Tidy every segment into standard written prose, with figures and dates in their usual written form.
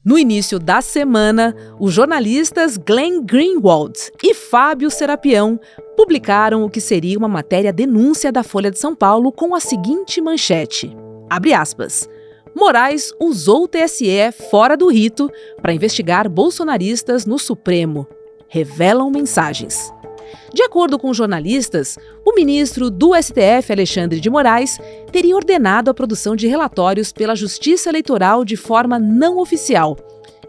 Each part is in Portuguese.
No início da semana, os jornalistas Glenn Greenwald e Fábio Serapião publicaram o que seria uma matéria-denúncia da Folha de São Paulo com a seguinte manchete, abre aspas, Moraes usou o TSE fora do rito para investigar bolsonaristas no Supremo. Revelam mensagens. De acordo com jornalistas, o ministro do STF, Alexandre de Moraes, teria ordenado a produção de relatórios pela Justiça Eleitoral de forma não oficial.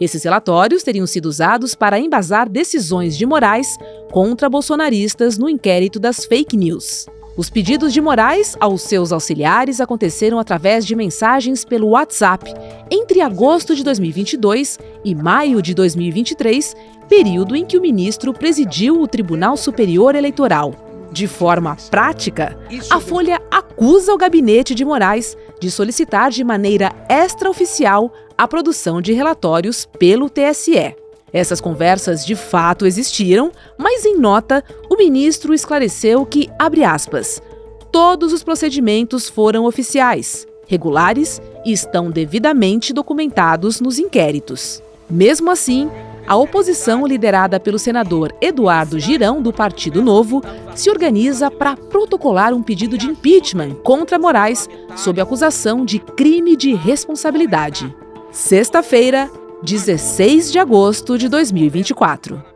Esses relatórios teriam sido usados para embasar decisões de Moraes contra bolsonaristas no inquérito das fake news. Os pedidos de Moraes aos seus auxiliares aconteceram através de mensagens pelo WhatsApp entre agosto de 2022 e maio de 2023, período em que o ministro presidiu o Tribunal Superior Eleitoral. De forma prática, a Folha acusa o gabinete de Moraes de solicitar de maneira extraoficial a produção de relatórios pelo TSE. Essas conversas de fato existiram, mas em nota, o ministro esclareceu que, abre aspas, todos os procedimentos foram oficiais, regulares e estão devidamente documentados nos inquéritos. Mesmo assim, a oposição, liderada pelo senador Eduardo Girão, do Partido Novo, se organiza para protocolar um pedido de impeachment contra Moraes sob acusação de crime de responsabilidade. Sexta-feira, 16 de agosto de 2024.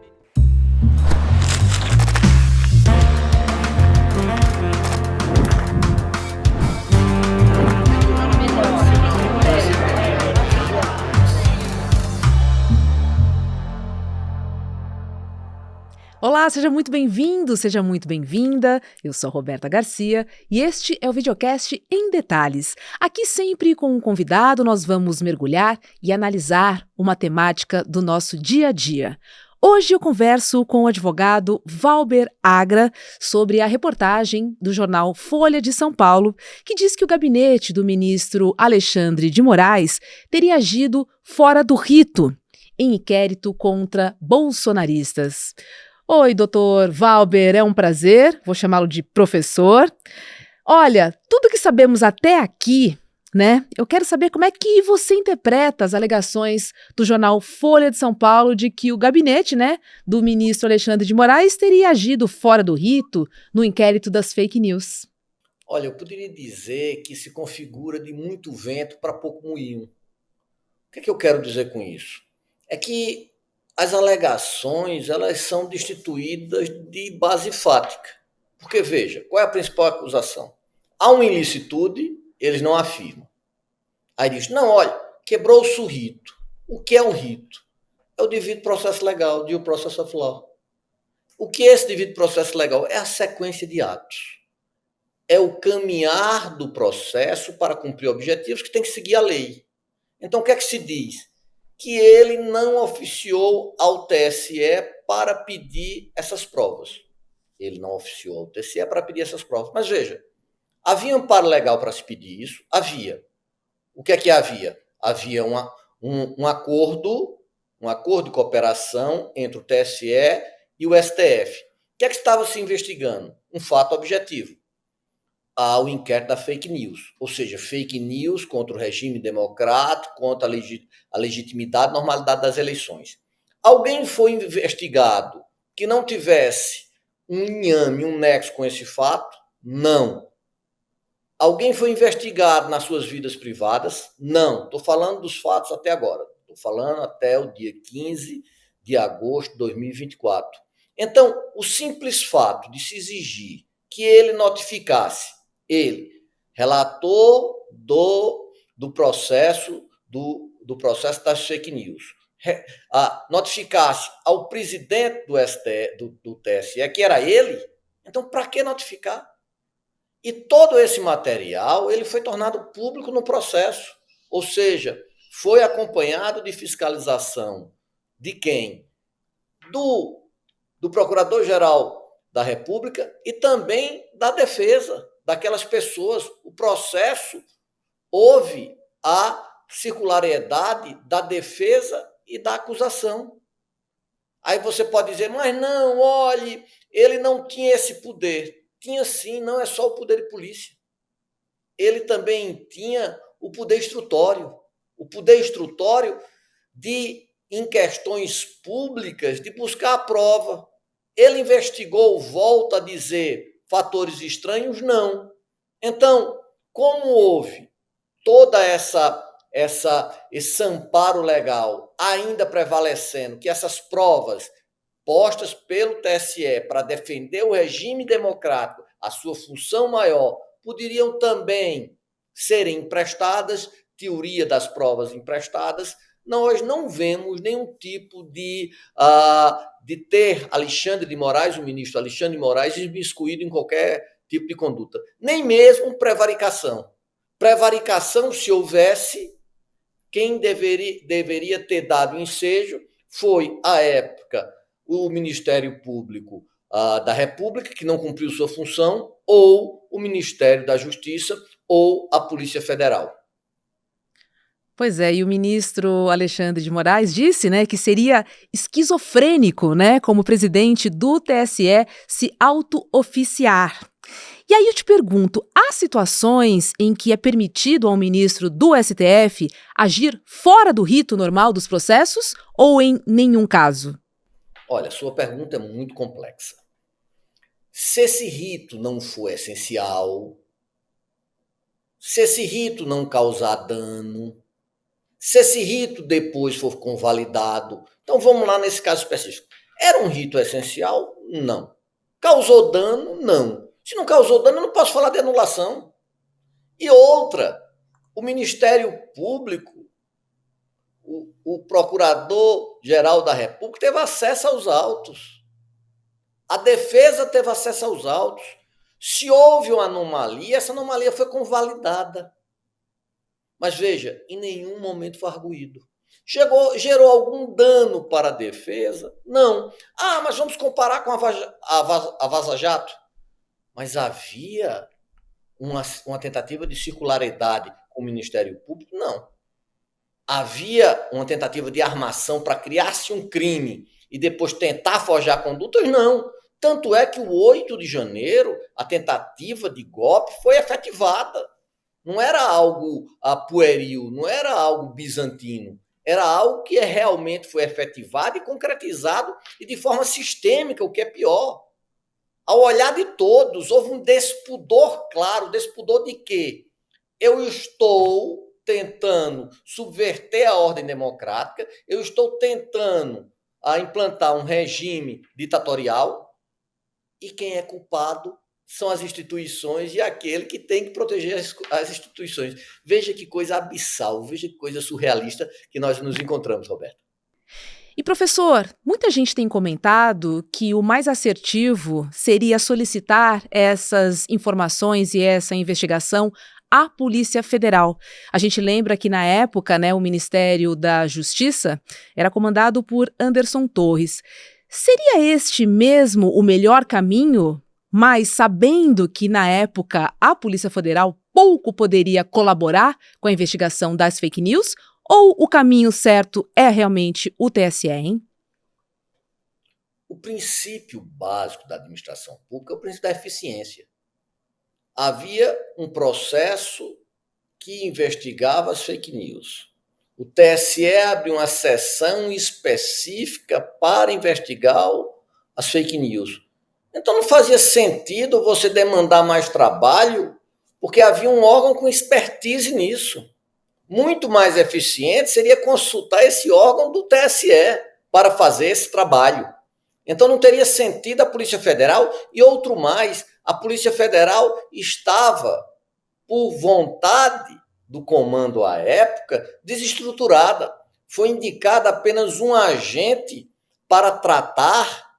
Olá, seja muito bem-vindo, seja muito bem-vinda. Eu sou Roberta Garcia e este é o videocast Em Detalhes. Aqui sempre com um convidado nós vamos mergulhar e analisar uma temática do nosso dia a dia. Hoje eu converso com o advogado Valber Agra sobre a reportagem do jornal Folha de São Paulo, que diz que o gabinete do ministro Alexandre de Moraes teria agido fora do rito em inquérito contra bolsonaristas. Oi, doutor Valber, é um prazer, vou chamá-lo de professor. Olha, tudo que sabemos até aqui, né? Eu quero saber como é que você interpreta as alegações do jornal Folha de São Paulo de que o gabinete, né, do ministro Alexandre de Moraes teria agido fora do rito no inquérito das fake news. Olha, eu poderia dizer que se configura de muito vento para pouco moinho. O que é que eu quero dizer com isso? É que as alegações elas são destituídas de base fática. Porque, veja, qual é a principal acusação? Há uma ilicitude, eles não afirmam. Aí diz, não, olha, quebrou-se o rito. O que é o rito? É o devido processo legal, due process of law. O que é esse devido processo legal? É a sequência de atos. É o caminhar do processo para cumprir objetivos que tem que seguir a lei. Então, o que é que se diz? Que ele não oficiou ao TSE para pedir essas provas. Ele não oficiou ao TSE para pedir essas provas. Mas veja, havia amparo legal para se pedir isso? Havia. O que é que havia? Havia um acordo de cooperação entre o TSE e o STF. O que é que estava se investigando? Um fato objetivo. Ao inquérito da fake news, ou seja, fake news contra o regime democrático, contra a legitimidade e normalidade das eleições. Alguém foi investigado que não tivesse um inhame, um nexo com esse fato? Não. Alguém foi investigado nas suas vidas privadas? Não. Estou falando dos fatos até agora. Estou falando até o dia 15 de agosto de 2024. Então, o simples fato de se exigir que ele notificasse ele, relator do processo processo das fake news, notificasse ao presidente do TSE, que era ele, então para que notificar? E todo esse material ele foi tornado público no processo, ou seja, foi acompanhado de fiscalização de quem? Do Procurador-Geral da República e também da defesa daquelas pessoas. O processo houve a circulariedade da defesa e da acusação. Aí você pode dizer, mas não, olhe, ele não tinha esse poder. Tinha sim, não é só o poder de polícia. Ele também tinha o poder instrutório. O poder instrutório em questões públicas, de buscar a prova. Ele investigou, volta a dizer, fatores estranhos? Não. Então, como houve toda esse amparo legal ainda prevalecendo, que essas provas postas pelo TSE para defender o regime democrático, a sua função maior, poderiam também serem emprestadas, teoria das provas emprestadas, nós não vemos nenhum tipo de ter Alexandre de Moraes, o ministro Alexandre de Moraes, imiscuído em qualquer tipo de conduta. Nem mesmo prevaricação. Prevaricação, se houvesse, quem deveria ter dado ensejo foi, à época, o Ministério Público da República, que não cumpriu sua função, ou o Ministério da Justiça, ou a Polícia Federal. Pois é, e o ministro Alexandre de Moraes disse, né, que seria esquizofrênico, né, como presidente do TSE se auto-oficiar. E aí eu te pergunto, há situações em que é permitido ao ministro do STF agir fora do rito normal dos processos ou em nenhum caso? Olha, sua pergunta é muito complexa. Se esse rito não for essencial, se esse rito não causar dano, se esse rito depois for convalidado, então vamos lá nesse caso específico. Era um rito essencial? Não. Causou dano? Não. Se não causou dano, eu não posso falar de anulação. E outra, o Ministério Público, o Procurador-Geral da República teve acesso aos autos. A defesa teve acesso aos autos. Se houve uma anomalia, essa anomalia foi convalidada. Mas veja, em nenhum momento foi arguído. Gerou algum dano para a defesa? Não. Mas vamos comparar com a Vaza Jato. Mas havia uma tentativa de circularidade com o Ministério Público? Não. Havia uma tentativa de armação para criar-se um crime e depois tentar forjar condutas? Não. Tanto é que o 8 de janeiro, a tentativa de golpe foi efetivada. Não era algo pueril, não era algo bizantino. Era algo que realmente foi efetivado e concretizado e de forma sistêmica, o que é pior. Ao olhar de todos, houve um despudor claro. Despudor de quê? Eu estou tentando subverter a ordem democrática, eu estou tentando implantar um regime ditatorial e quem é culpado são as instituições e aquele que tem que proteger as instituições. Veja que coisa abissal, veja que coisa surrealista que nós nos encontramos, Roberto. E professor, muita gente tem comentado que o mais assertivo seria solicitar essas informações e essa investigação à Polícia Federal. A gente lembra que na época, né, o Ministério da Justiça era comandado por Anderson Torres. Seria este mesmo o melhor caminho? Mas sabendo que, na época, a Polícia Federal pouco poderia colaborar com a investigação das fake news? Ou o caminho certo é realmente o TSE, hein? O princípio básico da administração pública é o princípio da eficiência. Havia um processo que investigava as fake news. O TSE abriu uma sessão específica para investigar as fake news. Então não fazia sentido você demandar mais trabalho, porque havia um órgão com expertise nisso. Muito mais eficiente seria consultar esse órgão do TSE para fazer esse trabalho. Então não teria sentido a Polícia Federal e outro mais, a Polícia Federal estava, por vontade do comando à época, desestruturada. Foi indicado apenas um agente para tratar,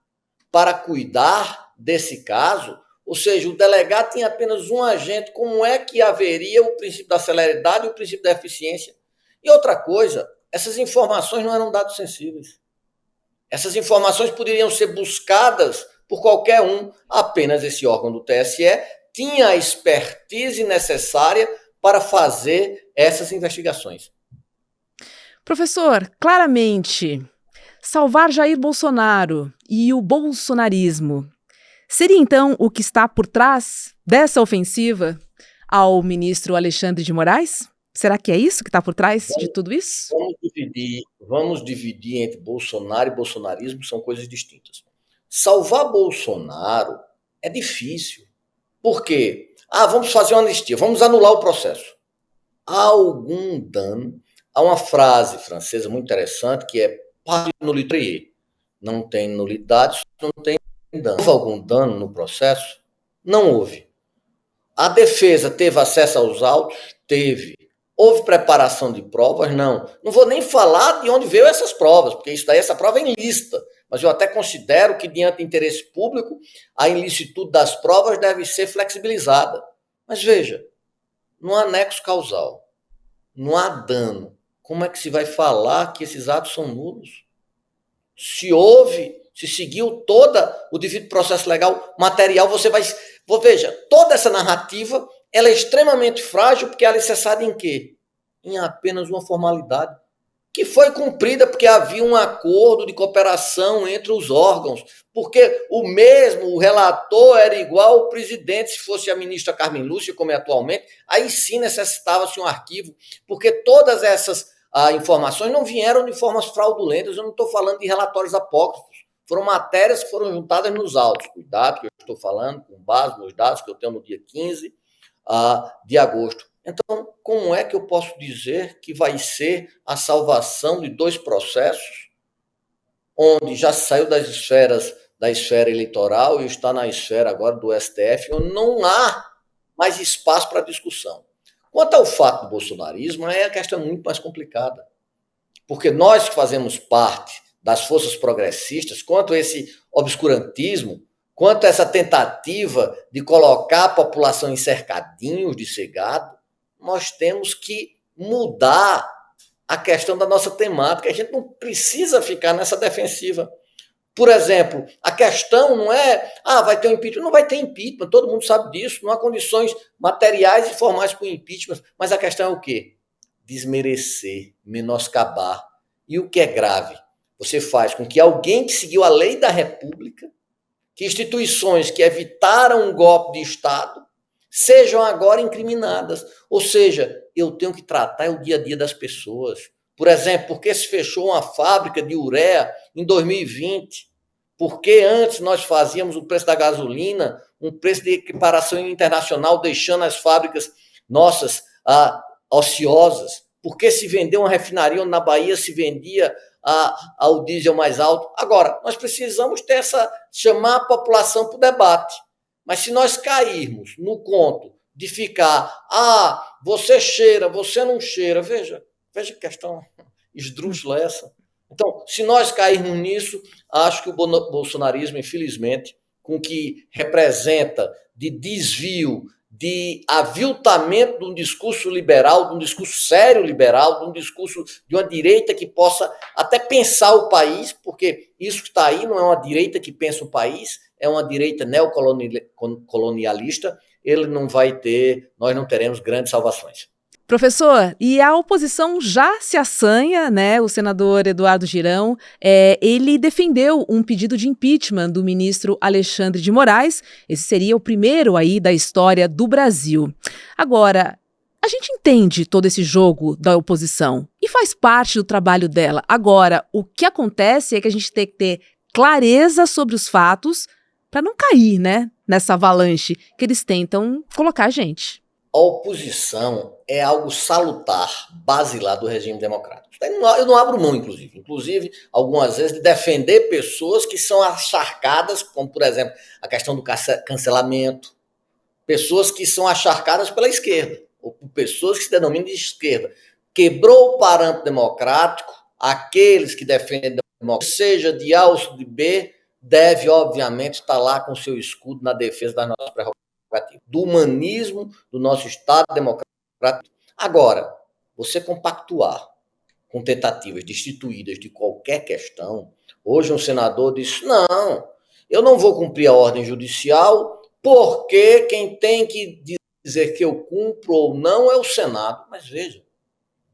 para cuidar desse caso, ou seja, o delegado tinha apenas um agente. Como é que haveria o princípio da celeridade e o princípio da eficiência? E outra coisa, essas informações não eram dados sensíveis. Essas informações poderiam ser buscadas por qualquer um. Apenas esse órgão do TSE tinha a expertise necessária para fazer essas investigações. Professor, claramente, salvar Jair Bolsonaro e o bolsonarismo seria, então, o que está por trás dessa ofensiva ao ministro Alexandre de Moraes? Será que é isso que está por trás de tudo isso? vamos dividir entre Bolsonaro e bolsonarismo, são coisas distintas. Salvar Bolsonaro é difícil. Por quê? Vamos fazer uma anistia, vamos anular o processo. Há algum dano. Há uma frase francesa muito interessante que é pas nullité. Não tem nulidade, não tem dano. Houve algum dano no processo? Não houve. A defesa teve acesso aos autos? Teve. Houve preparação de provas? Não. Não vou nem falar de onde veio essas provas, porque isso daí, essa prova é ilícita. Mas eu até considero que, diante do interesse público, a ilicitude das provas deve ser flexibilizada. Mas veja, no anexo causal, não há dano. Como é que se vai falar que esses atos são nulos? Se houve, se seguiu todo o devido processo legal material, você vai... Veja, toda essa narrativa ela é extremamente frágil porque é alicerçada em quê? Em apenas uma formalidade que foi cumprida porque havia um acordo de cooperação entre os órgãos, porque o relator era igual ao presidente, se fosse a ministra Carmen Lúcia, como é atualmente, aí sim necessitava-se um arquivo, porque todas essas informações não vieram de formas fraudulentas, eu não estou falando de relatórios apócrifos, foram matérias que foram juntadas nos autos. Cuidado, que eu estou falando com base nos dados que eu tenho no dia 15 de agosto. Então, como é que eu posso dizer que vai ser a salvação de dois processos, onde já saiu da esfera eleitoral e está na esfera agora do STF, onde não há mais espaço para discussão? Quanto ao fato do bolsonarismo, é a questão muito mais complicada. Porque nós que fazemos parte das forças progressistas, quanto a esse obscurantismo, quanto a essa tentativa de colocar a população em cercadinhos de ser gado, nós temos que mudar a questão da nossa temática. A gente não precisa ficar nessa defensiva. Por exemplo, a questão não é, vai ter um impeachment. Não vai ter impeachment, todo mundo sabe disso. Não há condições materiais e formais para o impeachment. Mas a questão é o quê? Desmerecer, menoscabar. E o que é grave? Você faz com que alguém que seguiu a lei da República, que instituições que evitaram um golpe de Estado, sejam agora incriminadas. Ou seja, eu tenho que tratar o dia a dia das pessoas. Por exemplo, por que se fechou uma fábrica de ureia em 2020? Porque antes nós fazíamos o preço da gasolina, um preço de equiparação internacional, deixando as fábricas nossas ociosas? Por que se vendeu uma refinaria onde na Bahia se vendia ao diesel mais alto? Agora, nós precisamos chamar a população para o debate. Mas se nós cairmos no conto de ficar, você cheira, você não cheira, veja que questão esdrúxula essa. Então, se nós cairmos nisso, acho que o bolsonarismo, infelizmente, com o que representa de desvio, de aviltamento de um discurso liberal, de um discurso sério liberal, de um discurso de uma direita que possa até pensar o país, porque isso que está aí não é uma direita que pensa o país, é uma direita neocolonialista, nós não teremos grandes salvações. Professor, e a oposição já se assanha, né? O senador Eduardo Girão, ele defendeu um pedido de impeachment do ministro Alexandre de Moraes. Esse seria o primeiro aí da história do Brasil. Agora, a gente entende todo esse jogo da oposição e faz parte do trabalho dela. Agora, o que acontece é que a gente tem que ter clareza sobre os fatos para não cair, né, nessa avalanche que eles tentam colocar a gente. A oposição é algo salutar, basilar do regime democrático. Eu não abro mão, inclusive, algumas vezes, de defender pessoas que são acharcadas, como, por exemplo, a questão do cancelamento, pessoas que são acharcadas pela esquerda, ou por pessoas que se denominam de esquerda. Quebrou o parâmetro democrático, aqueles que defendem a democracia, seja de A ou de B, deve, obviamente, estar lá com seu escudo na defesa das nossas prerrogativas, do humanismo do nosso Estado democrático. Agora, você compactuar com tentativas destituídas de qualquer questão, hoje um senador disse, não, eu não vou cumprir a ordem judicial porque quem tem que dizer que eu cumpro ou não é o Senado. Mas veja,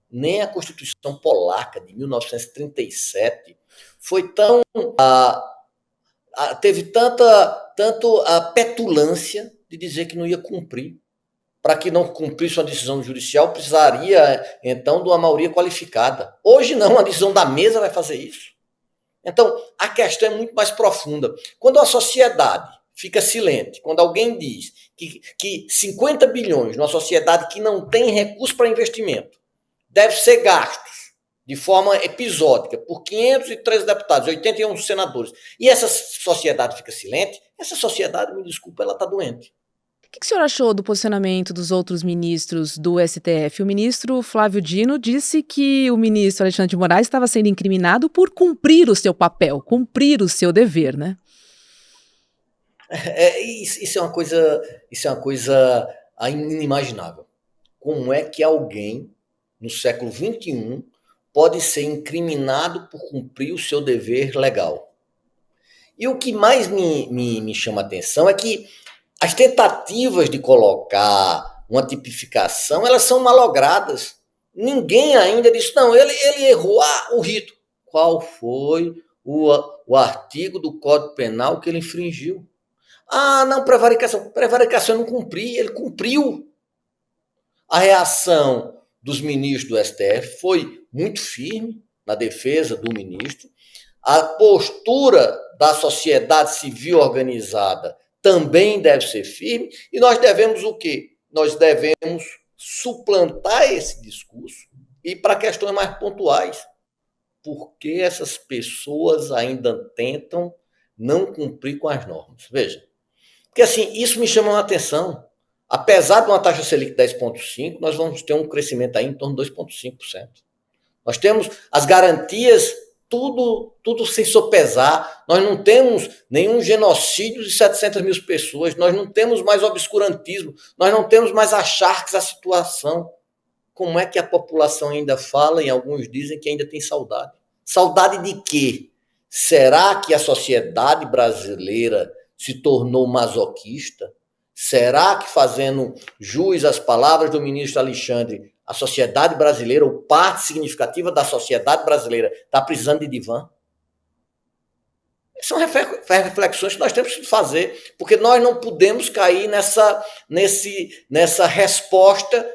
nem a Constituição Polaca de 1937 foi tão... teve tanto a petulância de dizer que não ia cumprir. para que não cumprisse uma decisão judicial, precisaria, então, de uma maioria qualificada. Hoje não, a decisão da mesa vai fazer isso. Então, a questão é muito mais profunda. Quando a sociedade fica silente, quando alguém diz que 50 bilhões numa sociedade que não tem recurso para investimento deve ser gastos de forma episódica por 513 deputados, 81 senadores, e essa sociedade fica silente, essa sociedade, me desculpa, ela está doente. O que o senhor achou do posicionamento dos outros ministros do STF? O ministro Flávio Dino disse que o ministro Alexandre de Moraes estava sendo incriminado por cumprir o seu papel, cumprir o seu dever, né? Isso é uma coisa inimaginável. Como é que alguém, no século XXI, pode ser incriminado por cumprir o seu dever legal? E o que mais me chama a atenção é que as tentativas de colocar uma tipificação, elas são malogradas. Ninguém ainda disse, não, ele errou. O rito. Qual foi o artigo do Código Penal que ele infringiu? Não, prevaricação. Prevaricação eu não cumpri, ele cumpriu. A reação dos ministros do STF foi muito firme na defesa do ministro. A postura da sociedade civil organizada também deve ser firme, e nós devemos o quê? Nós devemos suplantar esse discurso e para questões mais pontuais. Por que essas pessoas ainda tentam não cumprir com as normas? Veja, porque assim, isso me chama a atenção. Apesar de uma taxa Selic de 10,5%, nós vamos ter um crescimento aí em torno de 2,5%. Nós temos as garantias tudo sem sopesar, nós não temos nenhum genocídio de 700 mil pessoas, nós não temos mais obscurantismo, nós não temos mais acharques à situação. Como é que a população ainda fala, e alguns dizem que ainda tem saudade? Saudade de quê? Será que a sociedade brasileira se tornou masoquista? Será que, fazendo jus às palavras do ministro Alexandre, a sociedade brasileira, ou parte significativa da sociedade brasileira, está precisando de divã? São reflexões que nós temos que fazer, porque nós não podemos cair nessa resposta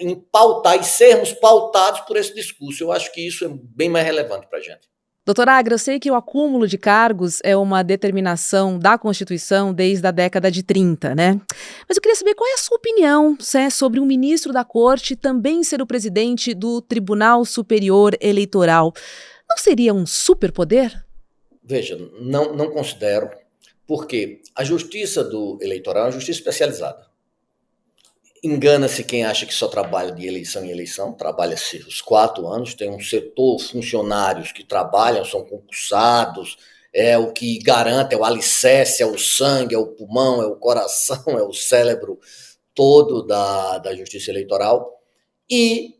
em pautar e sermos pautados por esse discurso. Eu acho que isso é bem mais relevante para a gente. Doutor Agra, eu sei que o acúmulo de cargos é uma determinação da Constituição desde a década de 30, né? Mas eu queria saber qual é a sua opinião, sobre um ministro da Corte também ser o presidente do Tribunal Superior Eleitoral. Não seria um superpoder? Veja, não considero, porque a justiça eleitoral é uma justiça especializada. Engana-se quem acha que só trabalha de eleição em eleição, trabalha-se os 4 anos, tem um setor, funcionários que trabalham, são concursados, é o que garante, é o alicerce, é o sangue, é o pulmão, é o coração, é o cérebro todo da justiça eleitoral. E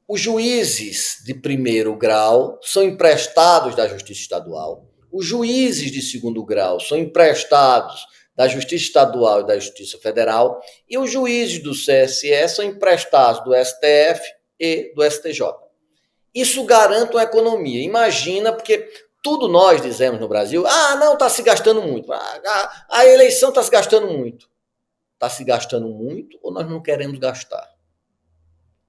os juízes de primeiro grau são emprestados da justiça estadual, os juízes de segundo grau são emprestados da Justiça Estadual e da Justiça Federal, e os juízes do TSE são emprestados do STF e do STJ. Isso garante uma economia. Imagina, porque tudo nós dizemos no Brasil, não, está se gastando muito, a eleição está se gastando muito. Está se gastando muito ou nós não queremos gastar?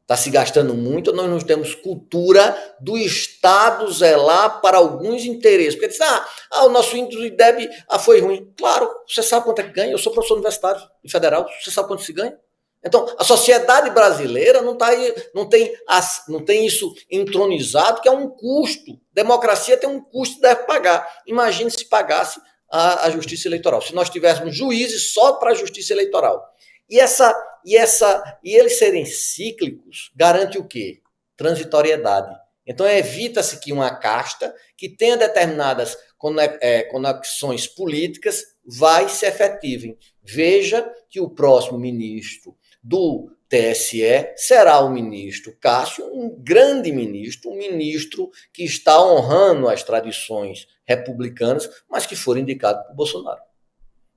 Está se gastando muito ou nós não temos cultura do Estado zelar para alguns interesses? Porque diz, o nosso índice de IDEB foi ruim. Claro, você sabe quanto é que ganha? Eu sou professor universitário e federal, você sabe quanto se ganha? Então, a sociedade brasileira não tem isso entronizado, que é um custo. Democracia tem um custo que deve pagar. Imagine se pagasse a justiça eleitoral, se nós tivéssemos juízes só para a justiça eleitoral. E eles serem cíclicos garante o quê? Transitoriedade. Então evita-se que uma casta que tenha determinadas conexões políticas vai se efetivem. Veja que o próximo ministro do TSE será o ministro Cássio, um grande ministro, um ministro que está honrando as tradições republicanas, mas que foi indicado por Bolsonaro.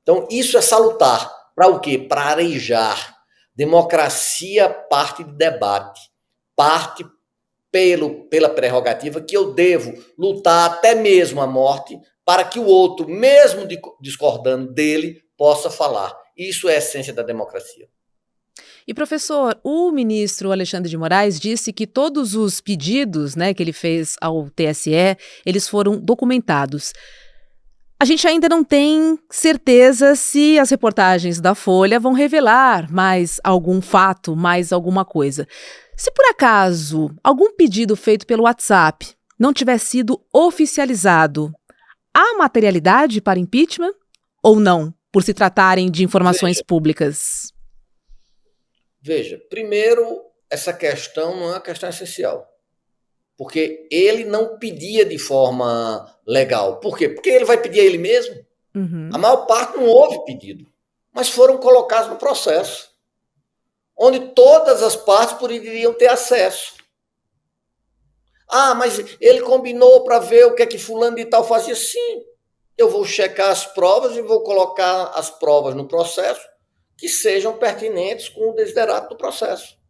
Então isso é salutar. Para o quê? Para arejar. Democracia parte de debate, parte pela prerrogativa que eu devo lutar até mesmo a morte para que o outro, mesmo discordando dele, possa falar. Isso é a essência da democracia. E, professor, o ministro Alexandre de Moraes disse que todos os pedidos, né, que ele fez ao TSE, eles foram documentados. A gente ainda não tem certeza se as reportagens da Folha vão revelar mais algum fato, mais alguma coisa. Se por acaso algum pedido feito pelo WhatsApp não tiver sido oficializado, há materialidade para impeachment ou não, por se tratarem de informações públicas? Veja, primeiro, essa questão não é uma questão essencial. Porque ele não pedia de forma legal. Por quê? Porque ele vai pedir a ele mesmo. A maior parte não houve pedido, mas foram colocados no processo, onde todas as partes poderiam ter acesso. Ah, mas ele combinou para ver o que é que fulano de tal fazia. Sim, eu vou checar as provas e vou colocar as provas no processo que sejam pertinentes com o desiderato do processo.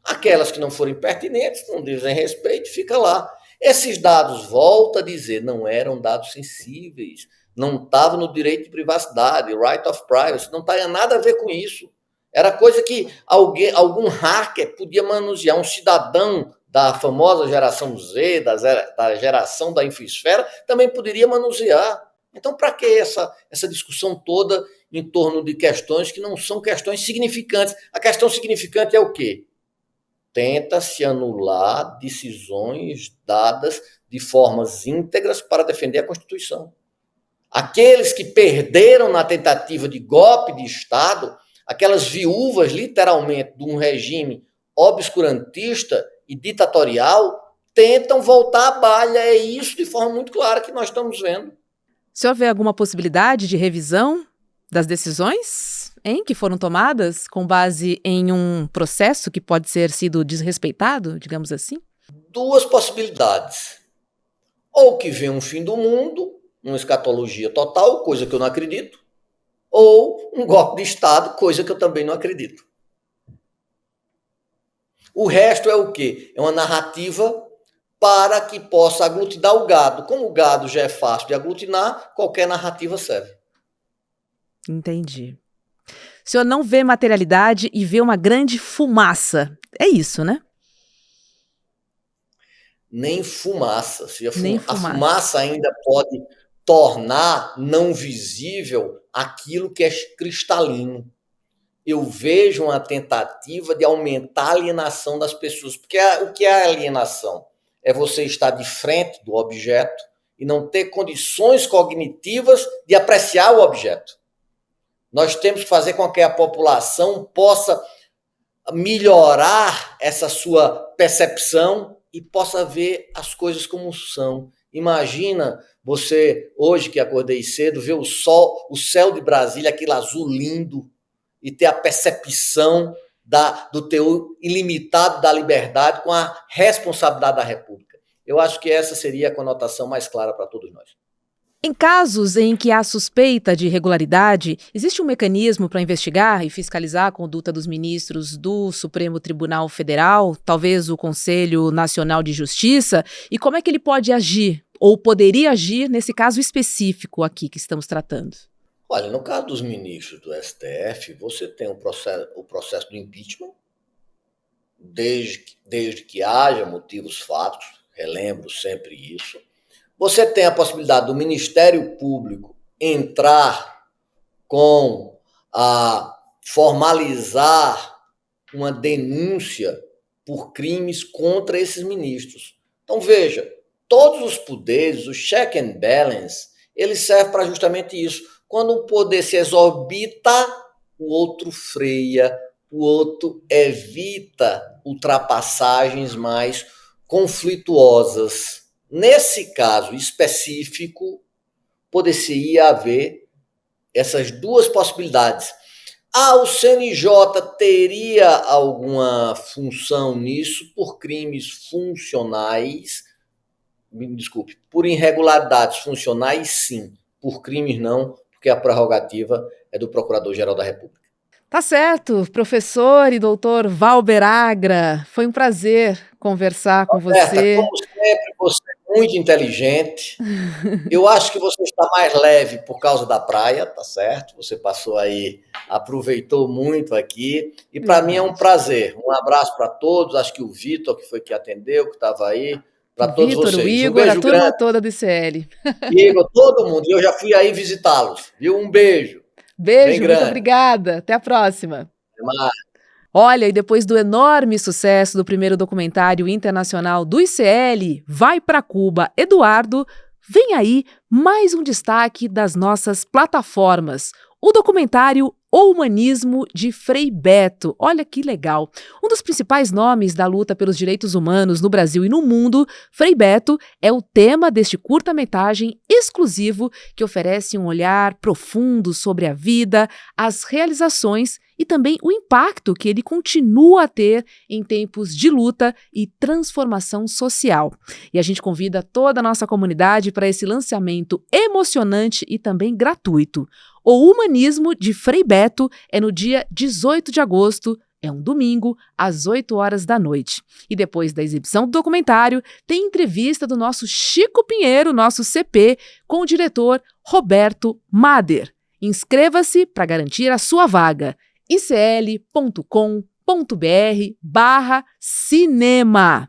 Aquelas que não forem pertinentes, não dizem respeito, fica lá. Esses dados, volto a dizer, não eram dados sensíveis, não estavam no direito de privacidade, right of privacy, não tinha nada a ver com isso. Era coisa que algum hacker podia manusear, um cidadão da famosa geração Z, da geração da infosfera, também poderia manusear. Então, para que essa discussão toda em torno de questões que não são questões significantes? A questão significante é o quê? Tenta-se anular decisões dadas de formas íntegras para defender a Constituição. Aqueles que perderam na tentativa de golpe de Estado, aquelas viúvas, literalmente, de um regime obscurantista e ditatorial, tentam voltar à balha. É isso de forma muito clara que nós estamos vendo. O senhor vê alguma possibilidade de revisão das decisões que foram tomadas com base em um processo que pode ser sido desrespeitado, digamos assim? Duas possibilidades. Ou que venha um fim do mundo, uma escatologia total, coisa que eu não acredito, ou um golpe de Estado, coisa que eu também não acredito. O resto é o quê? É uma narrativa para que possa aglutinar o gado. Como o gado já é fácil de aglutinar, qualquer narrativa serve. Entendi. O senhor não vê materialidade e vê uma grande fumaça. É isso, né? Nem fumaça. Nem A fumaça. fumaça ainda pode tornar não visível aquilo que é cristalino. Eu vejo uma tentativa de aumentar a alienação das pessoas. Porque o que é alienação? É você estar de frente do objeto e não ter condições cognitivas de apreciar o objeto. Nós temos que fazer com que a população possa melhorar essa sua percepção e possa ver as coisas como são. Imagina você, hoje que acordei cedo, ver o sol, o céu de Brasília, aquele azul lindo, e ter a percepção do teor ilimitado da liberdade com a responsabilidade da República. Eu acho que essa seria a conotação mais clara para todos nós. Em casos em que há suspeita de irregularidade, existe um mecanismo para investigar e fiscalizar a conduta dos ministros do Supremo Tribunal Federal, talvez o Conselho Nacional de Justiça, e como é que ele pode agir, ou poderia agir, nesse caso específico aqui que estamos tratando? Olha, no caso dos ministros do STF, você tem o processo do impeachment, desde que haja motivos fáticos, relembro sempre isso. Você tem a possibilidade do Ministério Público entrar formalizar uma denúncia por crimes contra esses ministros. Então, veja, todos os poderes, o check and balance, ele serve para justamente isso. Quando um poder se exorbita, o outro freia, o outro evita ultrapassagens mais conflituosas. Nesse caso específico, poderia haver essas duas possibilidades. O CNJ teria alguma função nisso por crimes funcionais? Me desculpe, por irregularidades funcionais, sim. Por crimes, não, porque a prerrogativa é do Procurador-Geral da República. Tá certo, professor e doutor Valber Agra. Foi um prazer conversar com você. Como sempre, você muito inteligente. Eu acho que você está mais leve por causa da praia, tá certo? Você passou aí, aproveitou muito aqui. E para mim é um Verdade. prazer. Um abraço para todos. Acho que o Vitor, que foi que atendeu, que estava aí. Para O todos Vitor, o vocês. Um Igor, a beijo turma grande, toda do ICL. Igor, todo mundo. E eu já fui aí visitá-los. Viu? Um beijo bem Beijo, muito grande. obrigada. Até a próxima. Até mais. Olha, e depois do enorme sucesso do primeiro documentário internacional do ICL, Vai pra Cuba, Eduardo, vem aí mais um destaque das nossas plataformas. O documentário O Humanismo de Frei Beto. Olha que legal. Um dos principais nomes da luta pelos direitos humanos no Brasil e no mundo, Frei Beto é o tema deste curta-metragem exclusivo que oferece um olhar profundo sobre a vida, as realizações e também o impacto que ele continua a ter em tempos de luta e transformação social. E a gente convida toda a nossa comunidade para esse lançamento emocionante e também gratuito. O Humanismo de Frei Beto é no dia 18 de agosto, é um domingo, às 8 horas da noite. E depois da exibição do documentário, tem entrevista do nosso Chico Pinheiro, nosso CP, com o diretor Roberto Mader. Inscreva-se para garantir a sua vaga. icl.com.br/cinema.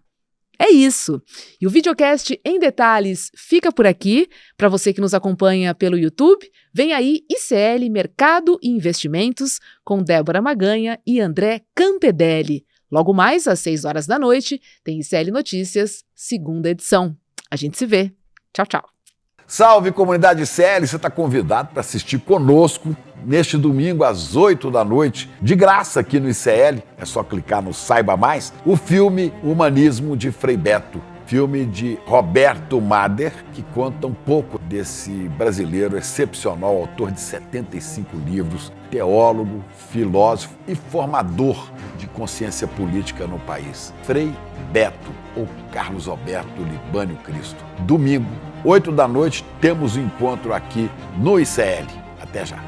É isso. E o videocast em detalhes fica por aqui. Para você que nos acompanha pelo YouTube, vem aí ICL Mercado e Investimentos com Débora Maganha e André Campedelli. Logo mais, às 6 horas da noite, tem ICL Notícias, segunda edição. A gente se vê. Tchau, tchau. Salve, comunidade ICL! Você está convidado para assistir conosco neste domingo às 8 da noite, de graça aqui no ICL. É só clicar no Saiba Mais, o filme Humanismo de Frei Beto. Filme de Roberto Mader, que conta um pouco desse brasileiro excepcional, autor de 75 livros, teólogo, filósofo e formador de consciência política no país. Frei Beto, ou Carlos Alberto Libânio Cristo. Domingo, 8 da noite, temos um encontro aqui no ICL. Até já!